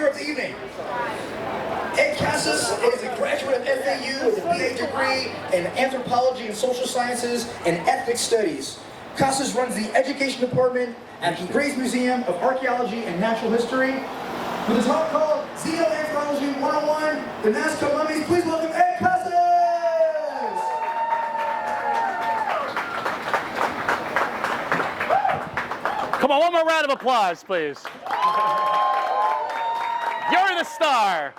speaker of the evening. Ed Casas is a graduate of FAU with a BA degree in anthropology and social sciences and ethnic studies. Casas runs the education department at the Grays Museum of Archaeology and Natural History with a talk called Xenoanthropology 101, the Nazca Mummies. Please welcome Ed Casas! Come on, one more round of applause, please. You're the star.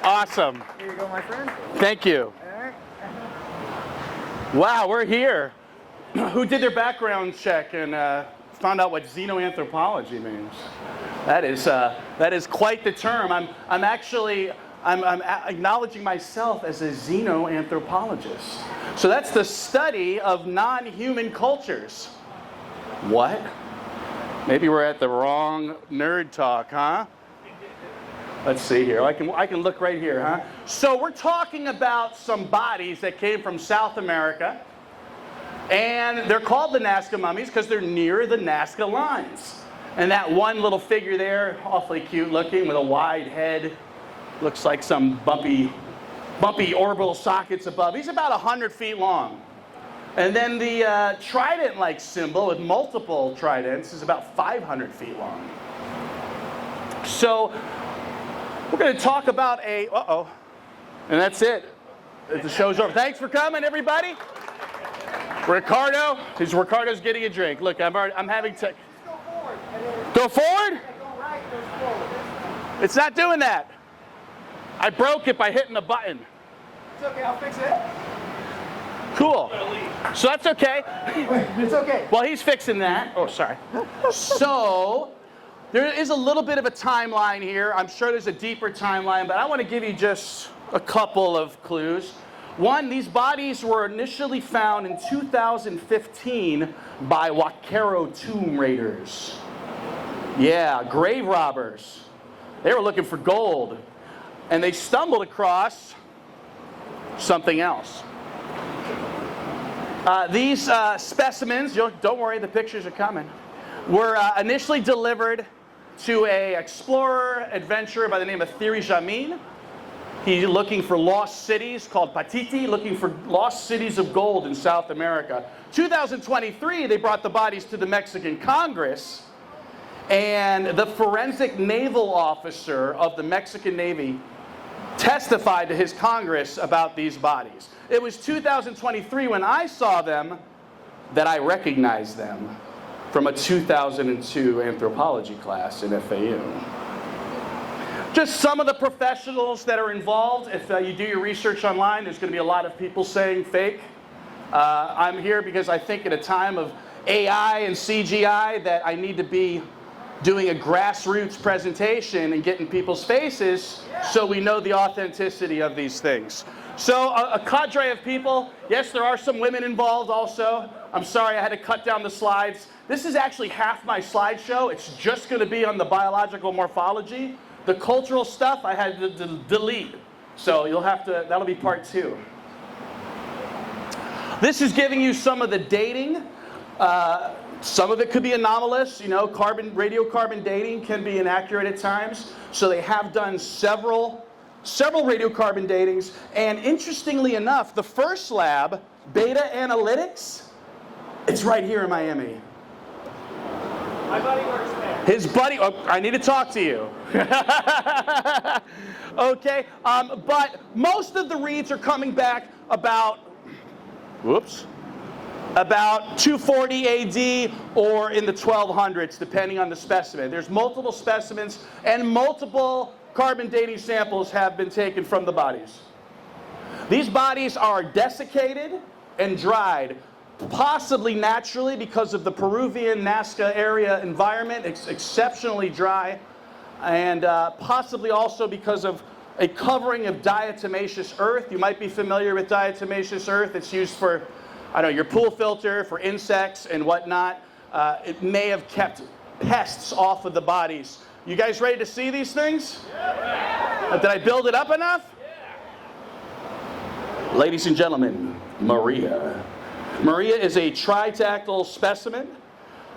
Awesome. Here you go, my friend. Thank you. All right. Wow, we're here. Who did their background check and found out what xenoanthropology means? That is quite the term. I'm acknowledging myself as a xenoanthropologist. So that's the study of non-human cultures. What? Maybe we're at the wrong nerd talk, huh? Let's see here. I can look right here, huh? So we're talking about some bodies that came from South America, and they're called the Nazca Mummies because they're near the Nazca lines. And that one little figure there, awfully cute looking with a wide head, looks like some bumpy orbital sockets above. He's about 100 feet long. And then the trident-like symbol with multiple tridents is about 500 feet long. So we're going to talk about and that's it. The show's over. Thanks for coming, everybody. Ricardo's getting a drink. Look, I'm having to. Go forward. Go forward? Yeah, go right, go forward. It's not doing that. I broke it by hitting the button. It's okay, I'll fix it. Cool. So that's okay. It's okay. Well, he's fixing that. Oh, sorry. So there is a little bit of a timeline here. I'm sure there's a deeper timeline, but I want to give you just a couple of clues. One, these bodies were initially found in 2015 by Huaquero tomb raiders. Yeah, grave robbers. They were looking for gold, and they stumbled across something else. These specimens, don't worry, the pictures are coming, were initially delivered to an explorer, adventurer by the name of Thierry Jamin. He's looking for lost cities called Patiti, looking for lost cities of gold in South America. 2023, they brought the bodies to the Mexican Congress, and the forensic naval officer of the Mexican Navy testified to his Congress about these bodies. It was 2023 when I saw them that I recognized them from a 2002 anthropology class in FAU. Just some of the professionals that are involved. If you do your research online, there's going to be a lot of people saying fake. I'm here because I think at a time of AI and CGI that I need to be doing a grassroots presentation and getting people's faces so we know the authenticity of these things. So a cadre of people. Yes, there are some women involved also. I'm sorry I had to cut down the slides. This is actually half my slideshow. It's just going to be on the biological morphology. The cultural stuff I had to delete. So that'll be part 2. This is giving you some of the dating. Some of it could be anomalous. Radiocarbon dating can be inaccurate at times. So they have done several radiocarbon datings. And interestingly enough, the first lab, Beta Analytics, it's right here in Miami. My buddy works there. His buddy, I need to talk to you. Okay, but most of the reads are coming back about 240 AD or in the 1200s, depending on the specimen. There's multiple specimens and multiple carbon dating samples have been taken from the bodies. These bodies are desiccated and dried, possibly naturally because of the Peruvian Nazca area environment. It's exceptionally dry, and possibly also because of a covering of diatomaceous earth. You might be familiar with diatomaceous earth. It's used for, your pool filter, for insects and whatnot. It may have kept pests off of the bodies. You guys ready to see these things? Yeah. Did I build it up enough? Yeah. Ladies and gentlemen, Maria. Maria is a tridactyl specimen.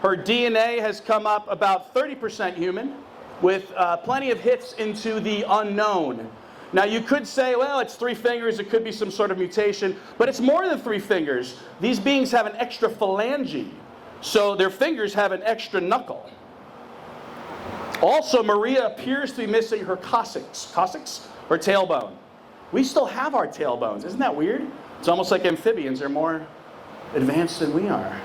Her DNA has come up about 30% human, with plenty of hits into the unknown. Now you could say, well, it's 3 fingers, it could be some sort of mutation, but it's more than 3 fingers. These beings have an extra phalange, so their fingers have an extra knuckle. Also, Maria appears to be missing her coccyx, or tailbone. We still have our tailbones. Isn't that weird? It's almost like amphibians are more advanced than we are.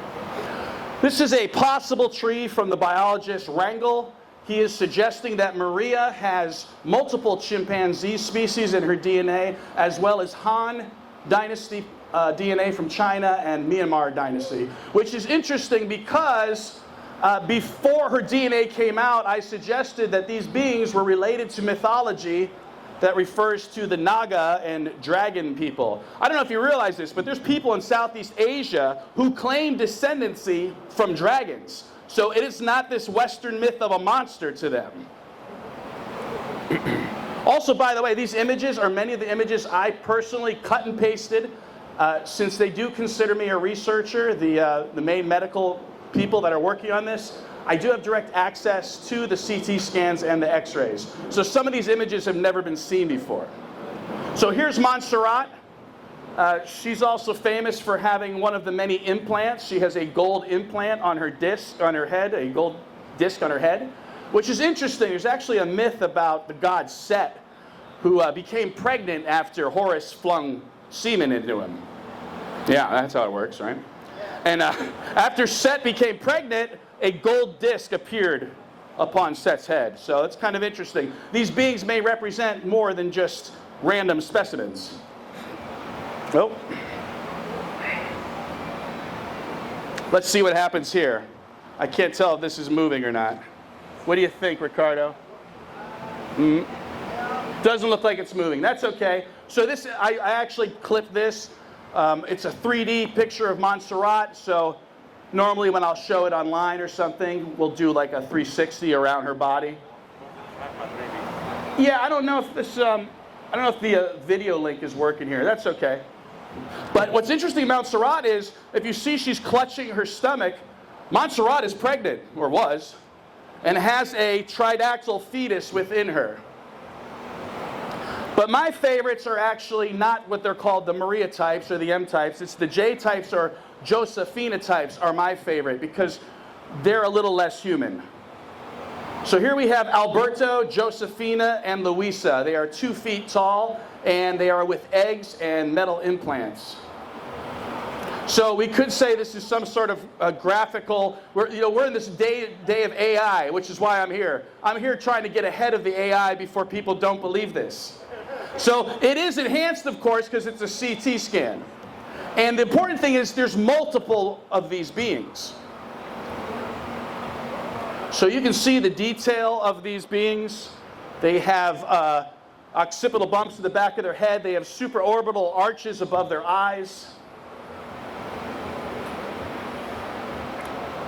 This is a possible tree from the biologist Wrangel. He is suggesting that Maria has multiple chimpanzee species in her DNA, as well as Han Dynasty DNA from China and Myanmar Dynasty, which is interesting because before her DNA came out, I suggested that these beings were related to mythology that refers to the Naga and dragon people. I don't know if you realize this, but there's people in Southeast Asia who claim descendancy from dragons. So it is not this Western myth of a monster to them. Also, by the way, these images are many of the images I personally cut and pasted. Since they do consider me a researcher, the main medical people that are working on this, I do have direct access to the CT scans and the x-rays. So some of these images have never been seen before. So here's Montserrat. She's also famous for having one of the many implants. She has a gold implant on her disc, on her head, a gold disc on her head, which is interesting. There's actually a myth about the god Set, who became pregnant after Horus flung semen into him. Yeah, that's how it works, right? And after Set became pregnant, a gold disc appeared upon Set's head. So it's kind of interesting. These beings may represent more than just random specimens. Oh. Let's see what happens here. I can't tell if this is moving or not. What do you think, Ricardo? Doesn't look like it's moving. That's okay. So this, I actually clipped this. It's a 3D picture of Montserrat. So normally when I'll show it online or something, we'll do like a 360 around her body. Yeah, I don't know if this, I don't know if the video link is working here. That's okay. But what's interesting about Montserrat is, if you see she's clutching her stomach, Montserrat is pregnant, or was, and has a tridactyl fetus within her. But my favorites are actually not what they're called the Maria types or the M types. It's the J types or Josefina types are my favorite because they're a little less human. So here we have Alberto, Josefina, and Luisa. They are 2 feet tall, and they are with eggs and metal implants. So we could say this is some sort of graphical. We're in this day of AI, which is why I'm here. I'm here trying to get ahead of the AI before people don't believe this. So it is enhanced, of course, because it's a CT scan. And the important thing is there's multiple of these beings. So you can see the detail of these beings. They have occipital bumps to the back of their head. They have supraorbital arches above their eyes.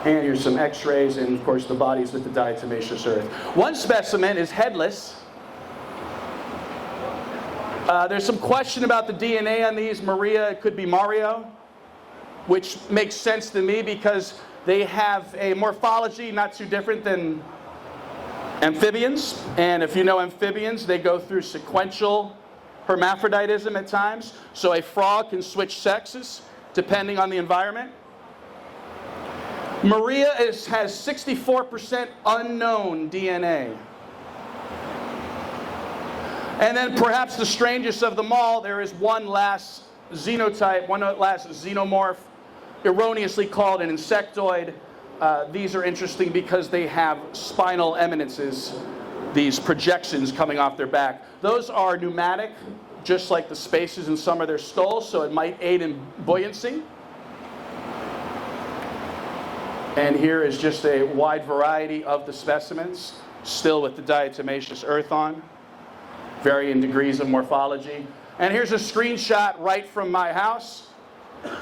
And here's some x-rays, and of course the bodies with the diatomaceous earth. One specimen is headless. There's some question about the DNA on these. Maria, it could be Mauro, which makes sense to me because they have a morphology not too different than amphibians. And if you know amphibians, they go through sequential hermaphroditism at times. So a frog can switch sexes depending on the environment. Maria has 64% unknown DNA. And then perhaps the strangest of them all, there is one last xenotype, one last xenomorph, erroneously called an insectoid. These are interesting because they have spinal eminences, these projections coming off their back. Those are pneumatic, just like the spaces in some of their skulls, so it might aid in buoyancy. And here is just a wide variety of the specimens, still with the diatomaceous earth on, varying degrees of morphology. And here's a screenshot right from my house.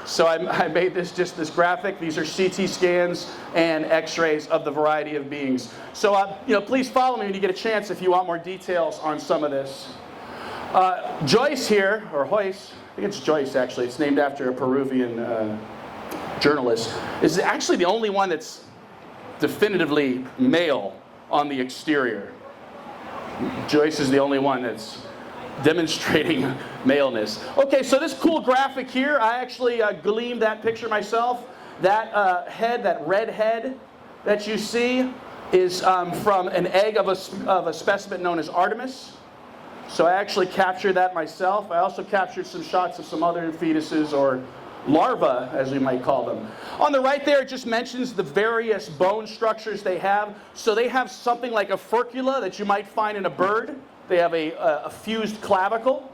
So I made this graphic. These are CT scans and x-rays of the variety of beings. So please follow me when you get a chance if you want more details on some of this. Joyce here, or Joyce, I think it's Joyce actually, it's named after a Peruvian journalist, is actually the only one that's definitively male on the exterior. Joyce is the only one that's demonstrating maleness. Okay, so this cool graphic here, I actually gleaned that picture myself. That head, that red head that you see is from an egg of a specimen known as Artemis. So I actually captured that myself. I also captured some shots of some other fetuses, or larvae, as we might call them. On the right there, it just mentions the various bone structures they have. So they have something like a furcula that you might find in a bird. They have a fused clavicle.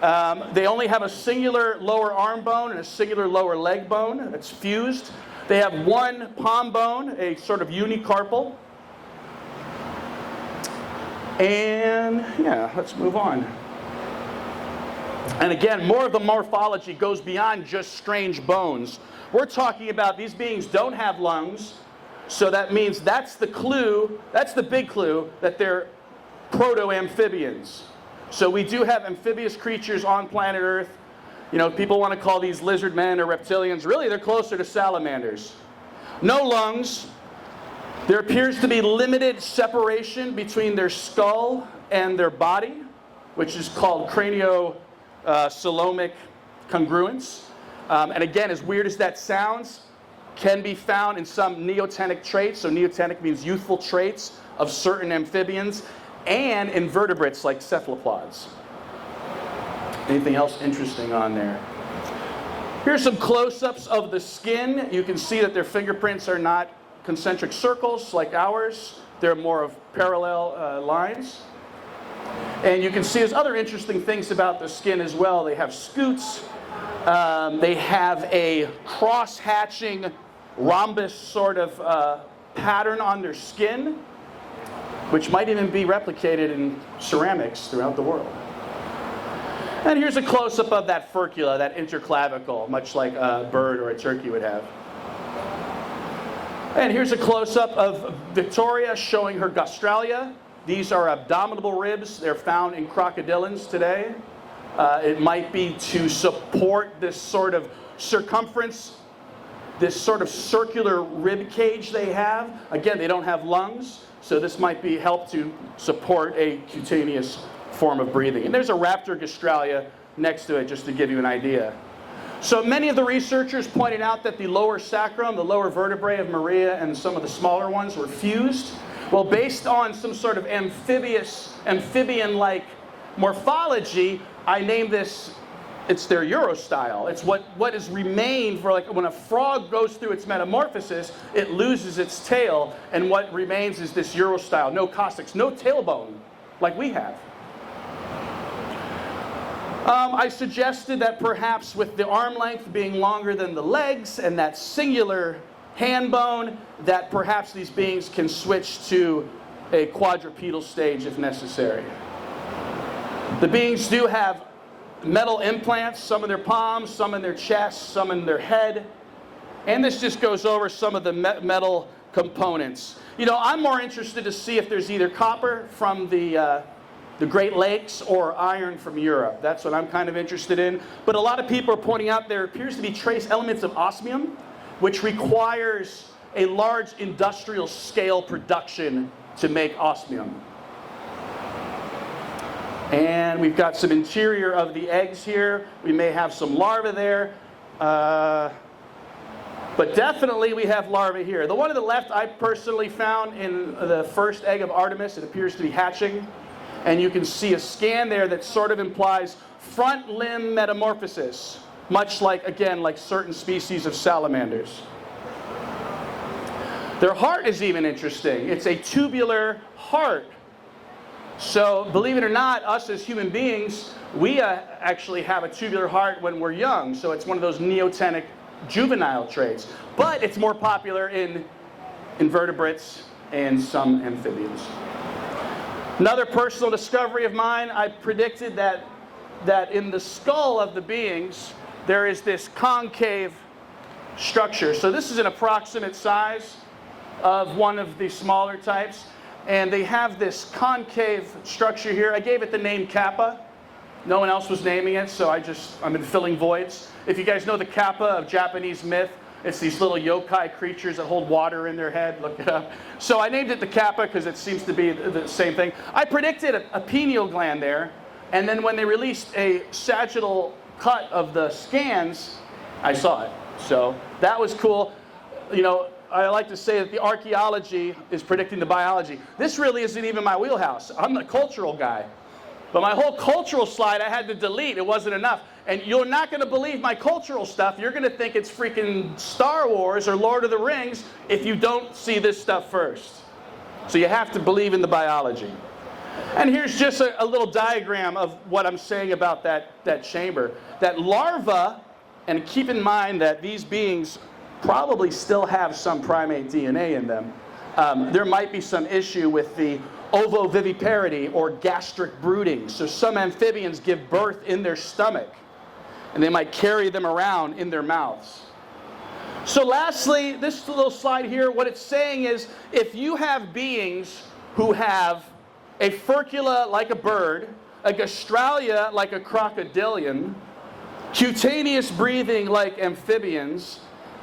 They only have a singular lower arm bone and a singular lower leg bone that's fused. They have one palm bone, a sort of unicarpal. And yeah, let's move on. And again, more of the morphology goes beyond just strange bones. We're talking about these beings don't have lungs, so that means that's the clue, that's the big clue that they're proto-amphibians. So we do have amphibious creatures on planet Earth. You know, people want to call these lizard men or reptilians. Really, they're closer to salamanders. No lungs. There appears to be limited separation between their skull and their body, which is called cranio-coelomic congruence. And again, as weird as that sounds, can be found in some neotenic traits. So neotenic means youthful traits of certain amphibians, and invertebrates like cephalopods. Anything else interesting on there? Here's some close-ups of the skin. You can see that their fingerprints are not concentric circles like ours. They're more of parallel lines. And you can see there's other interesting things about the skin as well. They have scutes. They have a cross-hatching rhombus sort of pattern on their skin, which might even be replicated in ceramics throughout the world. And here's a close-up of that furcula, that interclavicle, much like a bird or a turkey would have. And here's a close-up of Victoria showing her gastralia. These are abdominal ribs. They're found in crocodilians today. It might be to support this sort of circumference, this sort of circular rib cage they have. Again, they don't have lungs, so this might be help to support a cutaneous form of breathing. And there's a raptor gastralia next to it, just to give you an idea. So many of the researchers pointed out that the lower sacrum, the lower vertebrae of Maria, and some of the smaller ones were fused. Well, based on some sort of amphibian-like morphology, I named this, it's their Eurostyle. It's what has remained for, like, when a frog goes through its metamorphosis, it loses its tail, and what remains is this Eurostyle. No coccyx, no tailbone, like we have. I suggested that perhaps with the arm length being longer than the legs and that singular hand bone, that perhaps these beings can switch to a quadrupedal stage if necessary. The beings do have metal implants, some in their palms, some in their chest, some in their head. And this just goes over some of the metal components. You know, I'm more interested to see if there's either copper from the Great Lakes or iron from Europe. That's what I'm kind of interested in. But a lot of people are pointing out there appears to be trace elements of osmium, which requires a large industrial scale production to make osmium. And we've got some interior of the eggs here. We may have some larvae there. But definitely we have larvae here. The one on the left I personally found in the first egg of Artemis. It appears to be hatching. And you can see a scan there that sort of implies front limb metamorphosis, much like, again, like certain species of salamanders. Their heart is even interesting. It's a tubular heart. So, believe it or not, us as human beings, we actually have a tubular heart when we're young. So it's one of those neotenic juvenile traits. But it's more popular in invertebrates and some amphibians. Another personal discovery of mine, I predicted that in the skull of the beings, there is this concave structure. So this is an approximate size of one of the smaller types. And they have this concave structure here. I gave it the name kappa. No one else was naming it, so I've been filling voids. If you guys know the kappa of Japanese myth, It's these little yokai creatures that hold water in their head. Look it up. So I named it the kappa because it seems to be the same thing. I predicted a pineal gland there, and then when they released a sagittal cut of the scans, I saw it. So that was cool. You know, I like to say that the archaeology is predicting the biology. This really isn't even my wheelhouse. I'm the cultural guy. But my whole cultural slide I had to delete. It wasn't enough. And you're not going to believe my cultural stuff. You're going to think it's freaking Star Wars or Lord of the Rings if you don't see this stuff first. So you have to believe in the biology. And here's just a little diagram of what I'm saying about that chamber. That larva, and keep in mind that these beings probably still have some primate DNA in them. There might be some issue with the ovoviviparity or gastric brooding. So some amphibians give birth in their stomach, and they might carry them around in their mouths. So lastly, this little slide here, what it's saying is if you have beings who have a furcula like a bird, a gastralia like a crocodilian, cutaneous breathing like amphibians,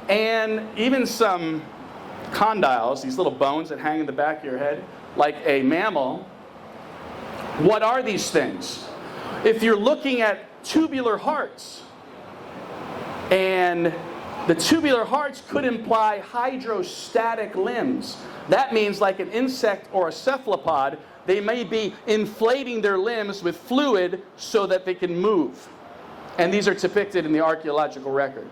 and even some condyles, these little bones that hang in the back of your head, like a mammal, what are these things? If you're looking at tubular hearts, and the tubular hearts could imply hydrostatic limbs. That means like an insect or a cephalopod, they may be inflating their limbs with fluid so that they can move. And these are depicted in the archaeological record.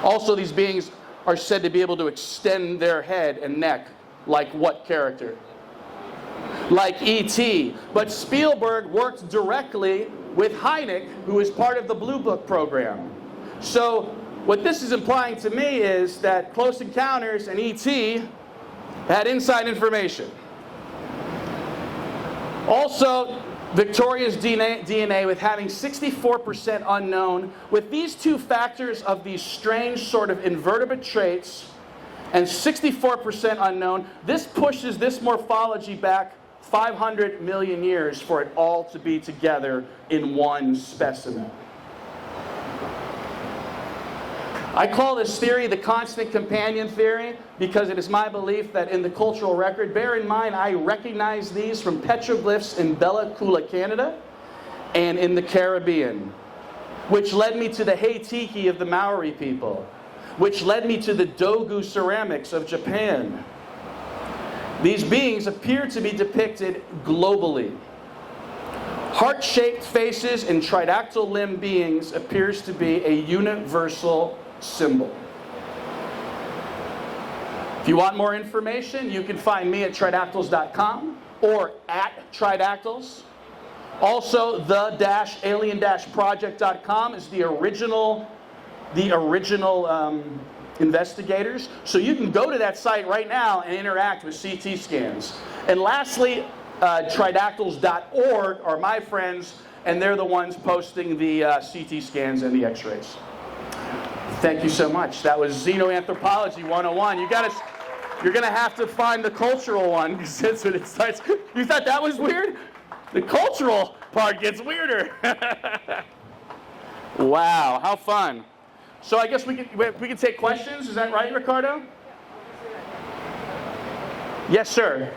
Also, these beings are said to be able to extend their head and neck like what character? Like E.T. But Spielberg worked directly with Hynek, who is part of the Blue Book program. So what this is implying to me is that Close Encounters and E.T. had inside information. Also, Victoria's DNA with having 64% unknown. With these two factors of these strange sort of invertebrate traits and 64% unknown, this pushes this morphology back 500 million years for it all to be together in one specimen. I call this theory the constant companion theory because it is my belief that in the cultural record, bear in mind I recognize these from petroglyphs in Bella Coola, Canada, and in the Caribbean, which led me to the Hei-Tiki of the Maori people, which led me to the Dogu ceramics of Japan. These beings appear to be depicted globally. Heart-shaped faces in tridactyl limb beings appears to be a universal symbol. If you want more information, you can find me at tridactyls.com or at Tridactyls. Also, the-alien-project.com is the original investigators. So you can go to that site right now and interact with CT scans. And lastly, tridactyls.org are my friends, and they're the ones posting the CT scans and the x-rays. Thank you so much. That was Xenoanthropology 101. You're going to have to find the cultural one because that's when it starts. You thought that was weird? The cultural part gets weirder. Wow, how fun. So I guess we can take questions. Is that right, Ricardo? Yes, sir. Is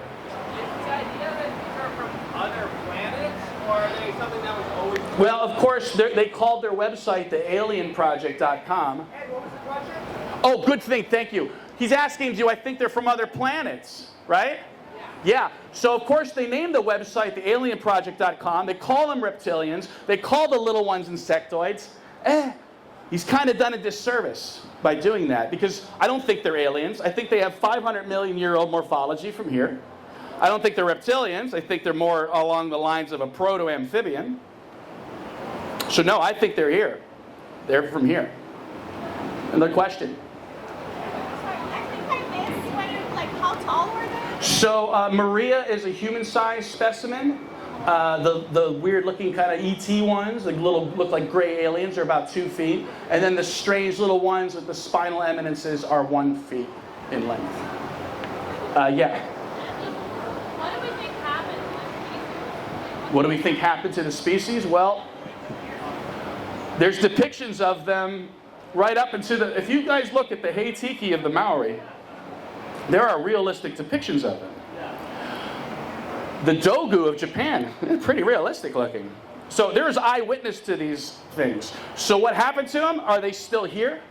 the idea that these are from other planets, or are they something that was always... Well, of course, they called their website the alienproject.com. Ed, what was the question? Oh, good thing, thank you. He's asking, do I think they're from other planets, right? Yeah. So, of course, they named the website the alienproject.com. They call them reptilians. They call the little ones insectoids. He's kind of done a disservice by doing that because I don't think they're aliens. I think they have 500 million year old morphology from here. I don't think they're reptilians. I think they're more along the lines of a proto-amphibian. So no, I think they're here. They're from here. Another question? How tall were they? So Maria is a human-sized specimen. The weird-looking kind of ET ones, like look like gray aliens, are about 2 feet. And then the strange little ones with the spinal eminences are 1 foot in length. Yeah. What do we think happened to the species? What do we think happened to the species? Well, there's depictions of them right up into the, if you guys look at the Heitiki of the Maori, there are realistic depictions of them. The Dogu of Japan, pretty realistic looking. So there's eyewitness to these things. So what happened to them? Are they still here?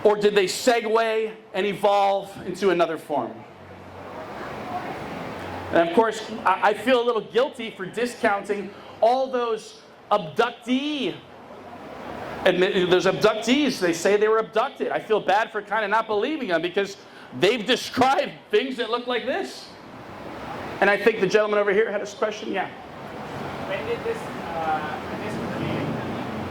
Or did they segue and evolve into another form? And of course, I feel a little guilty for discounting all those abductees. They say they were abducted. I feel bad for kind of not believing them because they've described things that look like this. And I think the gentleman over here had a question. Yeah. When did this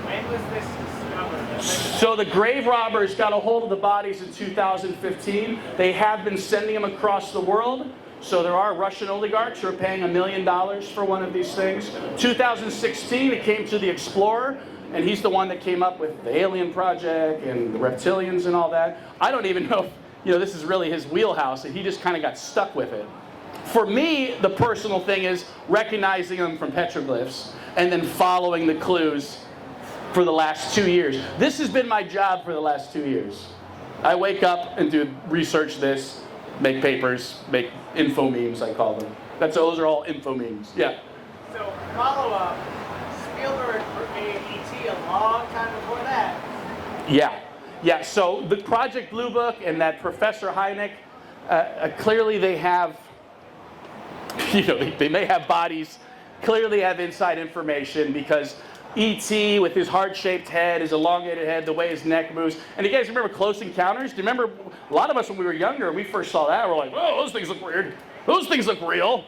when was this discovered? So the grave robbers got a hold of the bodies in 2015. They have been sending them across the world. So there are Russian oligarchs who are paying $1 million for one of these things. 2016, it came to the Explorer, and he's the one that came up with the Alien Project and the reptilians and all that. I don't even know if, this is really his wheelhouse, and he just kind of got stuck with it. For me, the personal thing is recognizing them from petroglyphs and then following the clues for the last 2 years. This has been my job for the last 2 years. I wake up and do research this, make papers, make info memes, I call them. Those are all info memes. Yeah. So follow-up, Spielberg made E.T. a long time before that. Yeah. So the Project Blue Book and that Professor Hynek, clearly they have, they may have bodies, clearly have inside information because E.T. with his heart-shaped head, his elongated head, the way his neck moves. And you guys remember Close Encounters? Do you remember, a lot of us when we were younger, when we first saw that, we're like, whoa, those things look weird. Those things look real.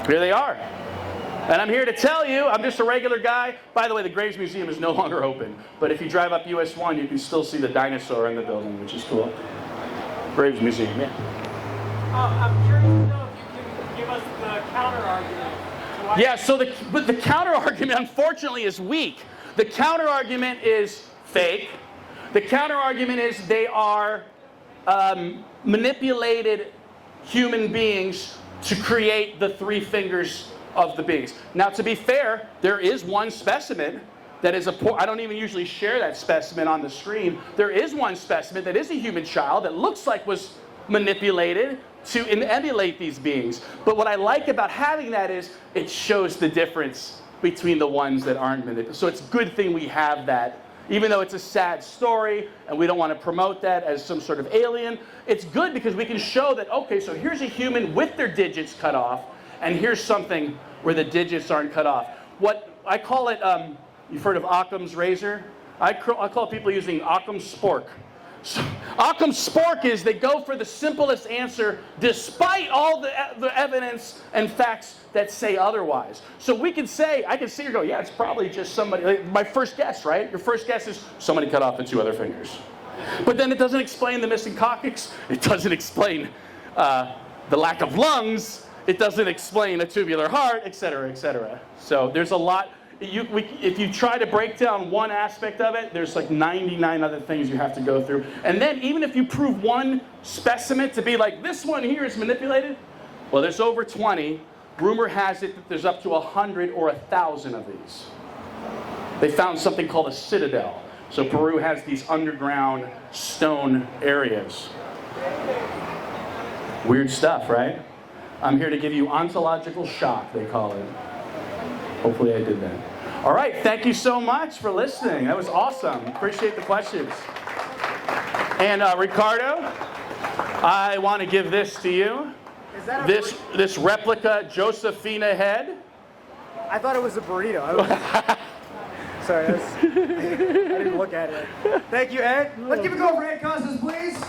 Here they are. And I'm here to tell you, I'm just a regular guy. By the way, the Graves Museum is no longer open. But if you drive up US 1, you can still see the dinosaur in the building, which is cool. Graves Museum, yeah. I'm curious to know if you can give us the counter-argument. Yeah, so the counter-argument, unfortunately, is weak. The counter-argument is fake. The counter-argument is they are manipulated human beings to create the 3 fingers of the beings. Now, to be fair, there is one specimen that is I don't even usually share that specimen on the screen. There is one specimen that is a human child that looks like was manipulated to emulate these beings. But what I like about having that is it shows the difference between the ones that aren't manipulated. So it's a good thing we have that. Even though it's a sad story and we don't want to promote that as some sort of alien, it's good because we can show that, okay, so here's a human with their digits cut off, and here's something where the digits aren't cut off. What I call it, you've heard of Occam's razor? I call people using Occam's spork. So, Occam's spork is they go for the simplest answer despite all the evidence and facts that say otherwise. So we can say, I can see her go, yeah, it's probably just somebody, like my first guess, right? Your first guess is somebody cut off the 2 other fingers. But then it doesn't explain the missing coccyx. It doesn't explain the lack of lungs. It doesn't explain a tubular heart, et cetera, et cetera. So there's a lot. If you try to break down one aspect of it, there's like 99 other things you have to go through. And then even if you prove one specimen to be like, this one here is manipulated, well, there's over 20. Rumor has it that there's up to 100 or 1,000 of these. They found something called a citadel. So Peru has these underground stone areas. Weird stuff, right? I'm here to give you ontological shock, they call it. Hopefully I did that. All right, thank you so much for listening. That was awesome. Appreciate the questions. And Ricardo, I want to give this to you. Is that a This replica Josefina head. I thought it was a burrito. Sorry, I didn't look at it. Thank you, Ed. Let's give it a go for Ed Casas, please.